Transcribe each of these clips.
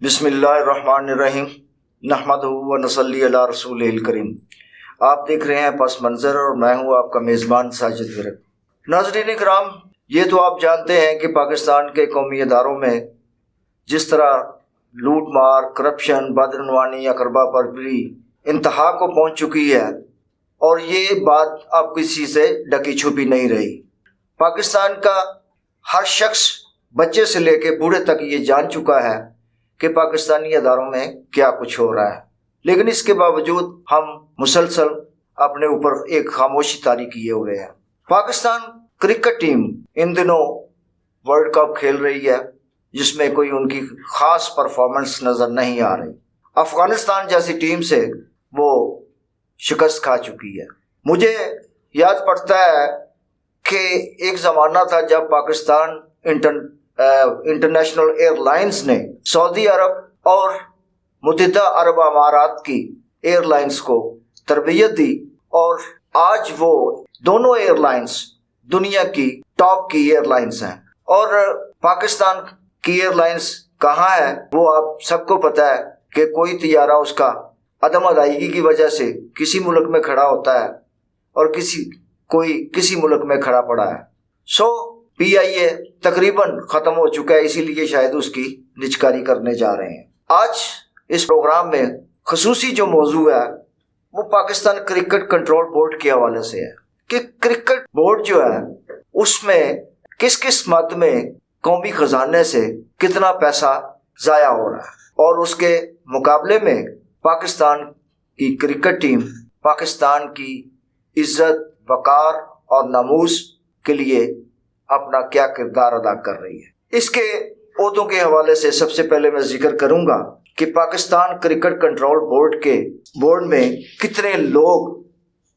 بسم اللہ الرحمن الرحیم نحمدہ و نصلی علی رسول الکریم۔ آپ دیکھ رہے ہیں پس منظر اور میں ہوں آپ کا میزبان ساجد ورک۔ ناظرین کرام، یہ تو آپ جانتے ہیں کہ پاکستان کے قومی اداروں میں جس طرح لوٹ مار، کرپشن، بدعنوانی، اقربا پروری انتہا کو پہنچ چکی ہے، اور یہ بات اب کسی سے ڈکی چھپی نہیں رہی۔ پاکستان کا ہر شخص بچے سے لے کے بوڑھے تک یہ جان چکا ہے کہ پاکستانی اداروں میں کیا کچھ ہو رہا ہے، لیکن اس کے باوجود ہم مسلسل اپنے اوپر ایک خاموشی طاری کیے ہوئے ہیں۔ پاکستان کرکٹ ٹیم ان دنوں ورلڈ کپ کھیل رہی ہے، جس میں کوئی ان کی خاص پرفارمنس نظر نہیں آ رہی۔ افغانستان جیسی ٹیم سے وہ شکست کھا چکی ہے۔ مجھے یاد پڑتا ہے کہ ایک زمانہ تھا جب پاکستان انٹرنیشنل ایئر لائنز نے سعودی عرب اور متحدہ عرب امارات کی ایئر لائنز کو تربیت دی، اور آج وہ دونوں ایئر لائنز دنیا کی ٹاپ کی ایئر لائنز ہیں۔ اور پاکستان کی ایئر لائنز کہاں ہے وہ آپ سب کو پتہ ہے کہ کوئی طیارہ اس کا عدم ادائیگی کی وجہ سے کسی ملک میں کھڑا ہوتا ہے اور کسی ملک میں کھڑا پڑا ہے۔ پی آئی اے تقریباً ختم ہو چکا ہے، اسی لیے شاید اس کی نجکاری کرنے جا رہے ہیں۔ آج اس پروگرام میں خصوصی جو موضوع ہے وہ پاکستان کرکٹ کنٹرول بورڈ کے حوالے سے ہے کہ کرکٹ بورڈ جو ہے اس میں کس کس مد میں قومی خزانے سے کتنا پیسہ ضائع ہو رہا ہے، اور اس کے مقابلے میں پاکستان کی کرکٹ ٹیم پاکستان کی عزت، وقار اور ناموس کے لیے اپنا کیا کردار ادا کر رہی ہے۔ اس کے عہدوں کے حوالے سے سب سے پہلے میں ذکر کروں گا کہ پاکستان کرکٹ کنٹرول بورڈ میں کتنے لوگ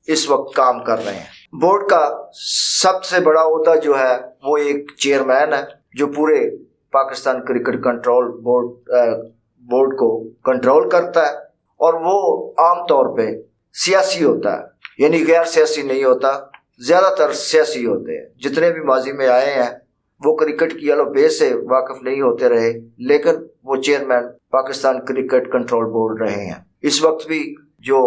اس وقت کام کر رہے ہیں۔ بورڈ کا سب سے بڑا عہدہ جو ہے وہ ایک چیئرمین ہے جو پورے پاکستان کرکٹ کنٹرول بورڈ کو کنٹرول کرتا ہے، اور وہ عام طور پہ سیاسی ہوتا ہے، یعنی غیر سیاسی نہیں ہوتا، زیادہ تر سیاسی ہوتے ہیں۔ جتنے بھی ماضی میں آئے ہیں وہ کرکٹ کی الفبے سے واقف نہیں ہوتے رہے، لیکن وہ chairman Pakistan cricket control board رہے ہیں۔ اس وقت بھی جو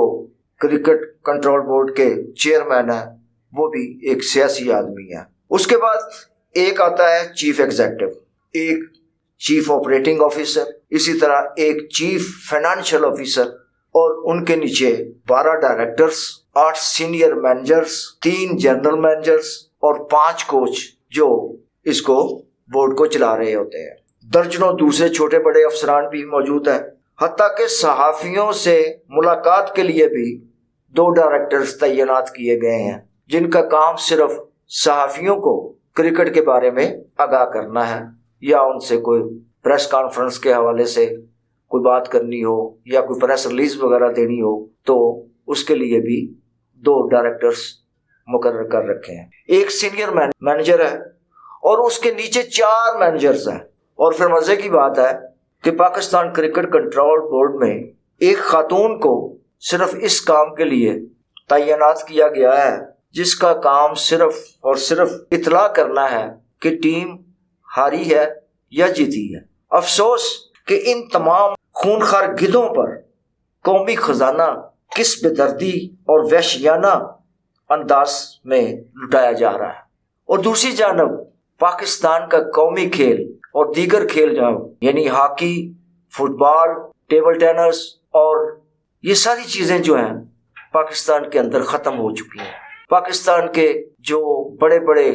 کرکٹ کنٹرول بورڈ کے چیئرمین ہیں وہ بھی ایک سیاسی آدمی ہے۔ اس کے بعد ایک آتا ہے چیف ایگزیکٹو، ایک چیف آپریٹنگ آفیسر، اسی طرح ایک چیف فائنانشل آفیسر، اور ان کے نیچے 12 directors, 8 senior managers, 3 general managers اور 5 کوچ جو اس کو بورڈ کو چلا رہے ہوتے ہیں۔ درجنوں دوسرے چھوٹے بڑے افسران بھی موجود ہیں، حتیٰ کہ صحافیوں سے ملاقات کے لیے بھی 2 ڈائریکٹرز تعینات کیے گئے ہیں، جن کا کام صرف صحافیوں کو کرکٹ کے بارے میں آگاہ کرنا ہے، یا ان سے کوئی پریس کانفرنس کے حوالے سے کوئی بات کرنی ہو یا کوئی پریس ریلیز وغیرہ دینی ہو تو اس کے لیے بھی 2 ڈائریکٹرز مقرر کر رکھے ہیں۔ ایک سینئر مینیجر ہے اور اس کے نیچے 4 مینیجرز ہیں۔ اور پھر مزے کی بات ہے کہ پاکستان کرکٹ کنٹرول بورڈ میں ایک خاتون کو صرف اس کام کے لیے تعینات کیا گیا ہے جس کا کام صرف اور صرف اطلاع کرنا ہے کہ ٹیم ہاری ہے یا جیتی ہے۔ افسوس کہ ان تمام خونخوار گدھوں پر قومی خزانہ کس بے دردی اور وحشیانہ انداز میں لٹایا جا رہا ہے، اور دوسری جانب پاکستان کا قومی کھیل اور دیگر کھیل یعنی ہاکی، فٹ بال، ٹیبل ٹینس اور یہ ساری چیزیں جو ہیں پاکستان کے اندر ختم ہو چکی ہیں۔ پاکستان کے جو بڑے بڑے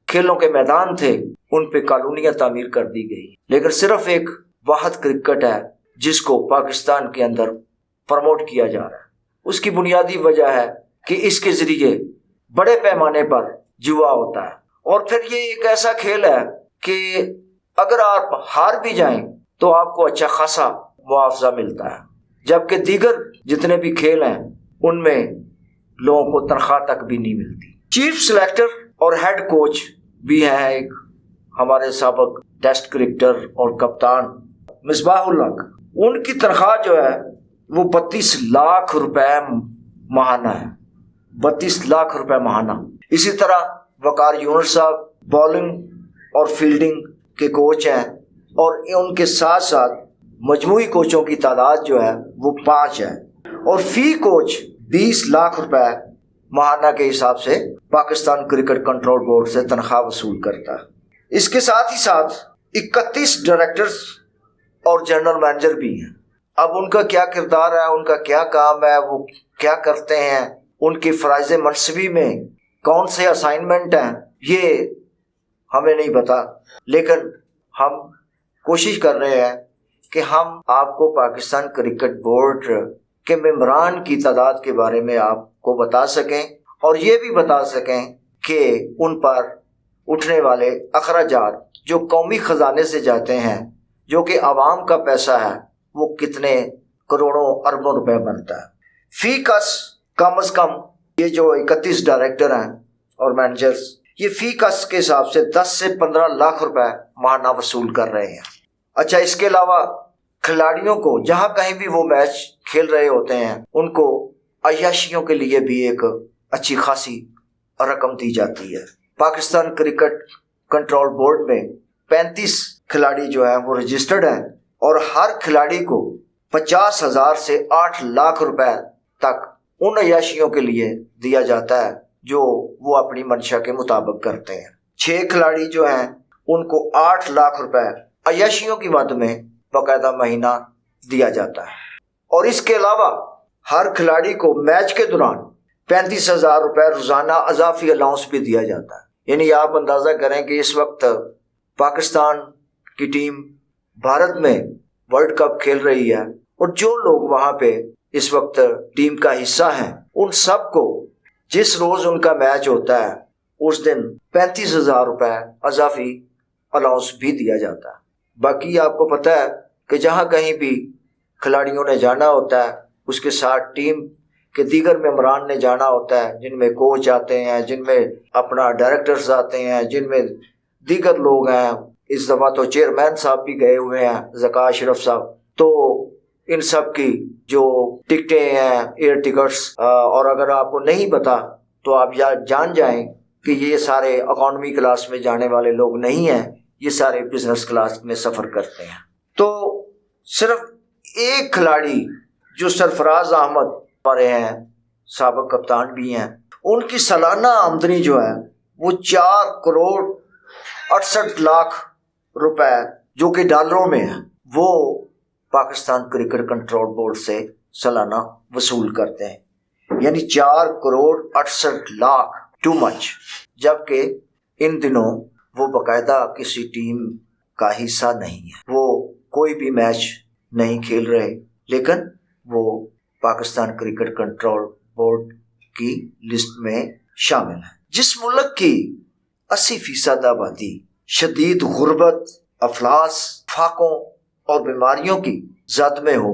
کھیلوں کے میدان تھے ان پہ کالونیاں تعمیر کر دی گئی، لیکن صرف ایک واحد کرکٹ ہے جس کو پاکستان کے اندر پروموٹ کیا جا رہا ہے۔ اس کی بنیادی وجہ ہے کہ اس کے ذریعے بڑے پیمانے پر جوا ہوتا ہے، اور پھر یہ ایک ایسا کھیل ہے کہ اگر آپ ہار بھی جائیں تو آپ کو اچھا خاصا معاوضہ ملتا ہے، جبکہ دیگر جتنے بھی کھیل ہیں ان میں لوگوں کو تنخواہ تک بھی نہیں ملتی۔ چیف سلیکٹر اور ہیڈ کوچ بھی ہیں ایک ہمارے سابق ٹیسٹ کرکٹر اور کپتان مصباح الحق، ان کی تنخواہ جو ہے وہ 32 لاکھ روپے ماہانہ ہے، 32 لاکھ روپے ماہانہ۔ اسی طرح وقار یونس صاحب بالنگ اور فیلڈنگ کے کوچ ہیں، اور ان کے ساتھ ساتھ مجموعی کوچوں کی تعداد جو ہے وہ 5 ہے، اور فی کوچ 20 لاکھ روپے ماہانہ کے حساب سے پاکستان کرکٹ کنٹرول بورڈ سے تنخواہ وصول کرتا ہے۔ اس کے ساتھ ہی ساتھ 31 ڈائریکٹرز اور جنرل مینیجر بھی ہیں۔ اب ان کا کیا کردار ہے، ان کا کیا کام ہے، وہ کیا کرتے ہیں، ان کی فرائض منصبی میں کون سے اسائنمنٹ ہیں، یہ ہمیں نہیں پتا، لیکن ہم کوشش کر رہے ہیں کہ ہم آپ کو پاکستان کرکٹ بورڈ کے ممبران کی تعداد کے بارے میں آپ کو بتا سکیں، اور یہ بھی بتا سکیں کہ ان پر اٹھنے والے اخراجات جو قومی خزانے سے جاتے ہیں، جو کہ عوام کا پیسہ ہے، وہ کتنے کروڑوں اربوں روپے بنتا ہے۔ فی کس کم از کم یہ جو 31 ڈائریکٹر ہیں اور مینیجرز، یہ فی کس کے حساب سے 10 سے 15 لاکھ روپے ماہانہ وصول کر رہے ہیں۔ اچھا، اس کے علاوہ کھلاڑیوں کو جہاں کہیں بھی وہ میچ کھیل رہے ہوتے ہیں، ان کو عیاشیوں کے لیے بھی ایک اچھی خاصی رقم دی جاتی ہے۔ پاکستان کرکٹ کنٹرول بورڈ میں 35 کھلاڑی جو ہیں وہ رجسٹرڈ ہیں، اور ہر کھلاڑی کو 50,000 سے 8 لاکھ روپے تک ان عیاشیوں کے لیے دیا جاتا ہے جو وہ اپنی منشا کے مطابق کرتے ہیں۔ 6 کھلاڑی جو ہیں ان کو 8 لاکھ روپے عیاشیوں کی مد میں باقاعدہ مہینہ دیا جاتا ہے، اور اس کے علاوہ ہر کھلاڑی کو میچ کے دوران 35,000 روپے روزانہ اضافی الاؤنس بھی دیا جاتا ہے۔ یعنی آپ اندازہ کریں کہ اس وقت پاکستان کی ٹیم بھارت میں ورلڈ کپ کھیل رہی ہے، اور جو لوگ وہاں پہ اس وقت ٹیم کا حصہ ہیں، ان سب کو جس روز ان کا میچ ہوتا ہے اس دن 35,000 روپے اضافی الاؤنس بھی دیا جاتا ہے۔ باقی آپ کو پتہ ہے کہ جہاں کہیں بھی کھلاڑیوں نے جانا ہوتا ہے، اس کے ساتھ ٹیم کے دیگر ممبران نے جانا ہوتا ہے، جن میں کوچ آتے ہیں، جن میں اپنا ڈائریکٹرز آتے ہیں، جن میں دیگر لوگ ہیں۔ اس دفعہ تو چیئرمین صاحب بھی گئے ہوئے ہیں، ذکا اشرف صاحب، تو ان سب کی جو ٹکٹیں ہیں، ایئر ٹکٹس، اور اگر آپ کو نہیں پتا تو آپ جان جائیں کہ یہ سارے اکانومی کلاس میں جانے والے لوگ نہیں ہیں، یہ سارے بزنس کلاس میں سفر کرتے ہیں۔ تو صرف ایک کھلاڑی جو سرفراز احمد ہمارے ہیں، سابق کپتان بھی ہیں، ان کی سالانہ آمدنی جو ہے وہ 4 کروڑ 68 لاکھ روپے جو کہ ڈالروں میں ہے، وہ پاکستان کرکٹ کنٹرول بورڈ سے سالانہ وصول کرتے ہیں۔ یعنی 4 کروڑ 68 لاکھ، ٹو مچ، جبکہ ان دنوں وہ باقاعدہ کسی ٹیم کا حصہ نہیں ہے، وہ کوئی بھی میچ نہیں کھیل رہے، لیکن وہ پاکستان کرکٹ کنٹرول بورڈ کی لسٹ میں شامل ہے۔ جس ملک کی 80% آبادی شدید غربت، افلاس، فاقوں اور بیماریوں کی زد میں ہو،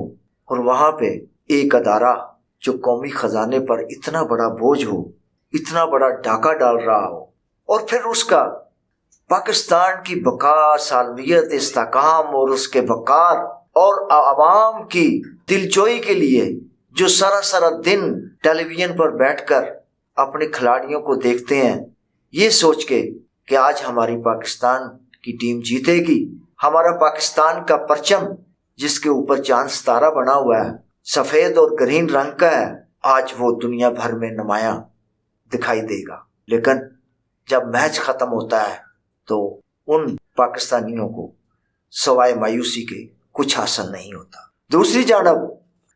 اور وہاں پہ ایک ادارہ جو قومی خزانے پر اتنا بڑا بوجھ ہو، اتنا بڑا ڈاکہ ڈال رہا ہو، اور پھر اس کا پاکستان کی بقا، سالمیت، استحکام اور اس کے وقار اور عوام کی دلجوئی کے لیے جو سارا دن ٹیلی ویژن پر بیٹھ کر اپنے کھلاڑیوں کو دیکھتے ہیں، یہ سوچ کے کہ آج ہماری پاکستان کی ٹیم جیتے گی، ہمارا پاکستان کا پرچم جس کے اوپر چاند ستارہ بنا ہوا ہے، سفید اور گرین رنگ کا ہے، آج وہ دنیا بھر میں نمایاں دکھائی دے گا۔ لیکن جب میچ ختم ہوتا ہے تو ان پاکستانیوں کو سوائے مایوسی کے کچھ حاصل نہیں ہوتا۔ دوسری جانب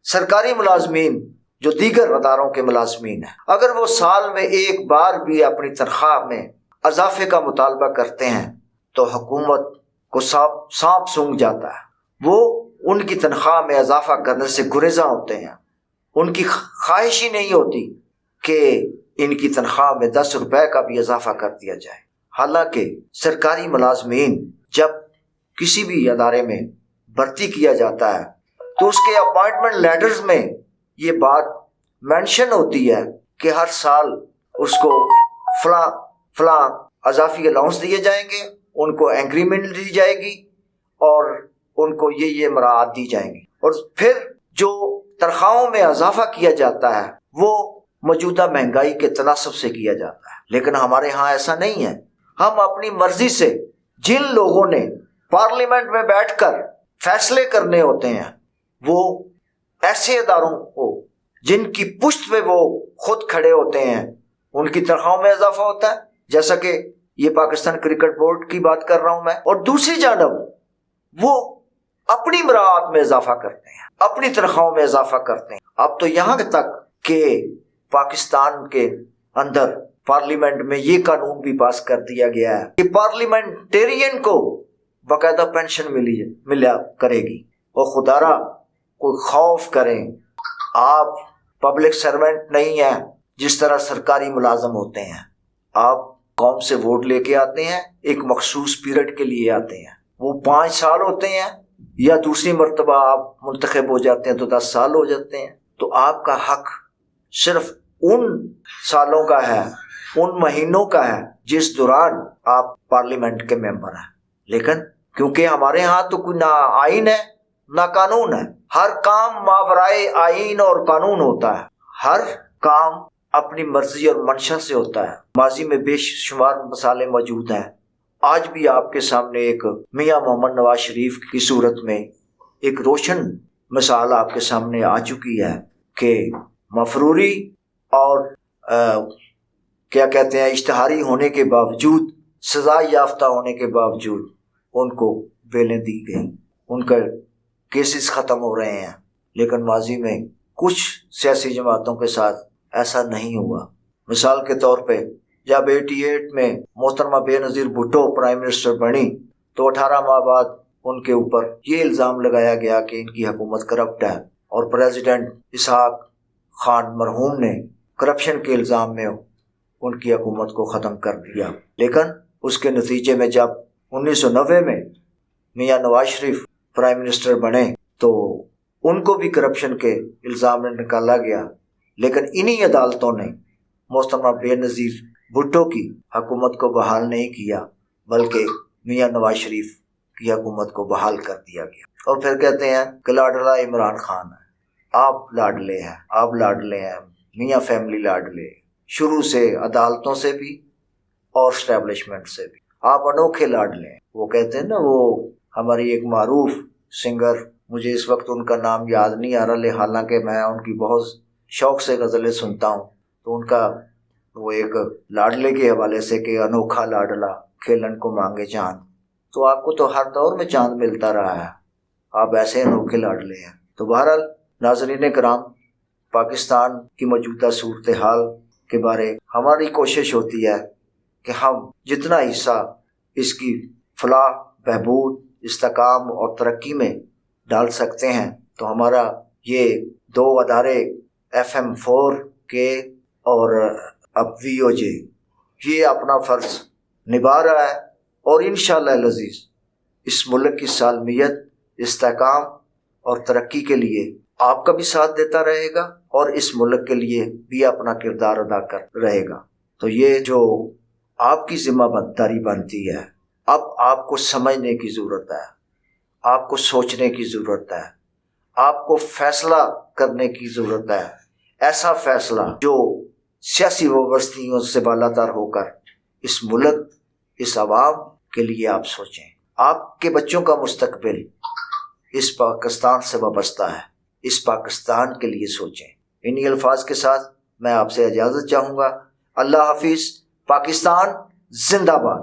سرکاری ملازمین جو دیگر اداروں کے ملازمین ہیں، اگر وہ سال میں ایک بار بھی اپنی تنخواہ میں اضافے کا مطالبہ کرتے ہیں تو حکومت کو سانپ سونگھ جاتا ہے، وہ ان کی تنخواہ میں اضافہ کرنے سے گریزاں ہوتے ہیں۔ ان کی خواہش ہی نہیں ہوتی کہ ان کی تنخواہ میں 10 روپے کا بھی اضافہ کر دیا جائے۔ حالانکہ سرکاری ملازمین جب کسی بھی ادارے میں بھرتی کیا جاتا ہے تو اس کے اپائنٹمنٹ لیٹرز میں یہ بات مینشن ہوتی ہے کہ ہر سال اس کو فلاں اضافی الاؤنس دیے جائیں گے، ان کو انکریمنٹ دی جائے گی، اور ان کو یہ مراعات دی جائیں گی، اور پھر جو تنخواہوں میں اضافہ کیا جاتا ہے وہ موجودہ مہنگائی کے تناسب سے کیا جاتا ہے۔ لیکن ہمارے ہاں ایسا نہیں ہے۔ ہم اپنی مرضی سے جن لوگوں نے پارلیمنٹ میں بیٹھ کر فیصلے کرنے ہوتے ہیں وہ ایسے اداروں کو جن کی پشت پہ وہ خود کھڑے ہوتے ہیں، ان کی تنخواہوں میں اضافہ ہوتا ہے، جیسا کہ یہ پاکستان کرکٹ بورڈ کی بات کر رہا ہوں میں، اور دوسری جانب وہ اپنی مراعات میں اضافہ کرتے ہیں، اپنی تنخواہوں میں اضافہ کرتے ہیں۔ اب تو یہاں تک کہ پاکستان کے اندر پارلیمنٹ میں یہ قانون بھی پاس کر دیا گیا ہے کہ پارلیمنٹیرین کو باقاعدہ پینشن ملا کرے گی۔ اور خدارا کوئی خوف کریں، آپ پبلک سرونٹ نہیں ہیں جس طرح سرکاری ملازم ہوتے ہیں۔ آپ قوم سے ووٹ لے کے آتے ہیں، ایک مخصوص پیریڈ کے لیے آتے ہیں، وہ 5 سال ہوتے ہیں، یا دوسری مرتبہ آپ منتخب ہو جاتے ہیں تو 10 سال ہو جاتے ہیں۔ تو آپ کا حق صرف ان سالوں کا ہے، ان مہینوں کا ہے جس دوران آپ پارلیمنٹ کے ممبر ہیں۔ لیکن کیونکہ ہمارے ہاں تو کوئی نہ آئین ہے نہ قانون ہے، ہر کام ماورائے آئین اور قانون ہوتا ہے، ہر کام اپنی مرضی اور منشا سے ہوتا ہے۔ ماضی میں بے شمار مثالیں موجود ہیں، آج بھی آپ کے سامنے ایک میاں محمد نواز شریف کی صورت میں ایک روشن مثال آپ کے سامنے آ چکی ہے کہ مفروری اور کیا کہتے ہیں اشتہاری ہونے کے باوجود، سزا یافتہ ہونے کے باوجود ان کو بیلیں دی گئیں، ان کا کیسز ختم ہو رہے ہیں۔ لیکن ماضی میں کچھ سیاسی جماعتوں کے ساتھ ایسا نہیں ہوا۔ مثال کے طور پہ جب 88 میں محترمہ بے نظیر بھٹو پرائم منسٹر بنی تو 18 ماہ بعد ان کے اوپر یہ الزام لگایا گیا کہ ان کی حکومت کرپٹ ہے، اور پریزیڈنٹ اسحاق خان مرحوم نے کرپشن کے الزام میں ان کی حکومت کو ختم کر دیا۔ لیکن اس کے نتیجے میں جب 1990 میں میاں نواز شریف پرائم منسٹر بنے تو ان کو بھی کرپشن کے الزام میں نکالا گیا، لیکن انہی عدالتوں نے محترمہ بے نظیر بھٹو کی حکومت کو بحال نہیں کیا، بلکہ میاں نواز شریف کی حکومت کو بحال کر دیا گیا۔ اور پھر کہتے ہیں کہ لاڈلا عمران خان ہے، آپ لاڈلے ہیں، آپ لاڈلے ہیں، میاں فیملی لاڈلے، شروع سے عدالتوں سے بھی اور اسٹیبلشمنٹ سے بھی آپ انوکھے لاڈلے ہیں۔ وہ کہتے ہیں نا، وہ ہماری ایک معروف سنگر، مجھے اس وقت ان کا نام یاد نہیں آ رہا، حالانکہ میں ان کی بہت شوق سے غزلیں سنتا ہوں، تو ان کا وہ ایک لاڈلے کے حوالے سے کہ انوکھا لاڈلا کھیلن کو مانگے چاند، تو آپ کو تو ہر دور میں چاند ملتا رہا ہے، آپ ایسے انوکھے لاڈلے ہیں۔ تو بہرحال ناظرین کرام، پاکستان کی موجودہ صورتحال کے بارے ہماری کوشش ہوتی ہے کہ ہم جتنا حصہ اس کی فلاح، بہبود، استحکام اور ترقی میں ڈال سکتے ہیں، تو ہمارا یہ 2 ادارے FM4 کے اور اب VOJ یہ اپنا فرض نبھا رہا ہے، اور انشاءاللہ العزیز اس ملک کی سالمیت، استحکام اور ترقی کے لیے آپ کا بھی ساتھ دیتا رہے گا، اور اس ملک کے لیے بھی اپنا کردار ادا کر رہے گا۔ تو یہ جو آپ کی ذمہ داری بنتی ہے، اب آپ کو سمجھنے کی ضرورت ہے، آپ کو سوچنے کی ضرورت ہے، آپ کو فیصلہ کرنے کی ضرورت ہے، ایسا فیصلہ جو سیاسی وابستگیوں سے بالاتر ہو کر اس ملک، اس عوام کے لیے آپ سوچیں۔ آپ کے بچوں کا مستقبل اس پاکستان سے وابستہ ہے، اس پاکستان کے لیے سوچیں۔ انہی الفاظ کے ساتھ میں آپ سے اجازت چاہوں گا۔ اللہ حافظ۔ پاکستان زندہ باد۔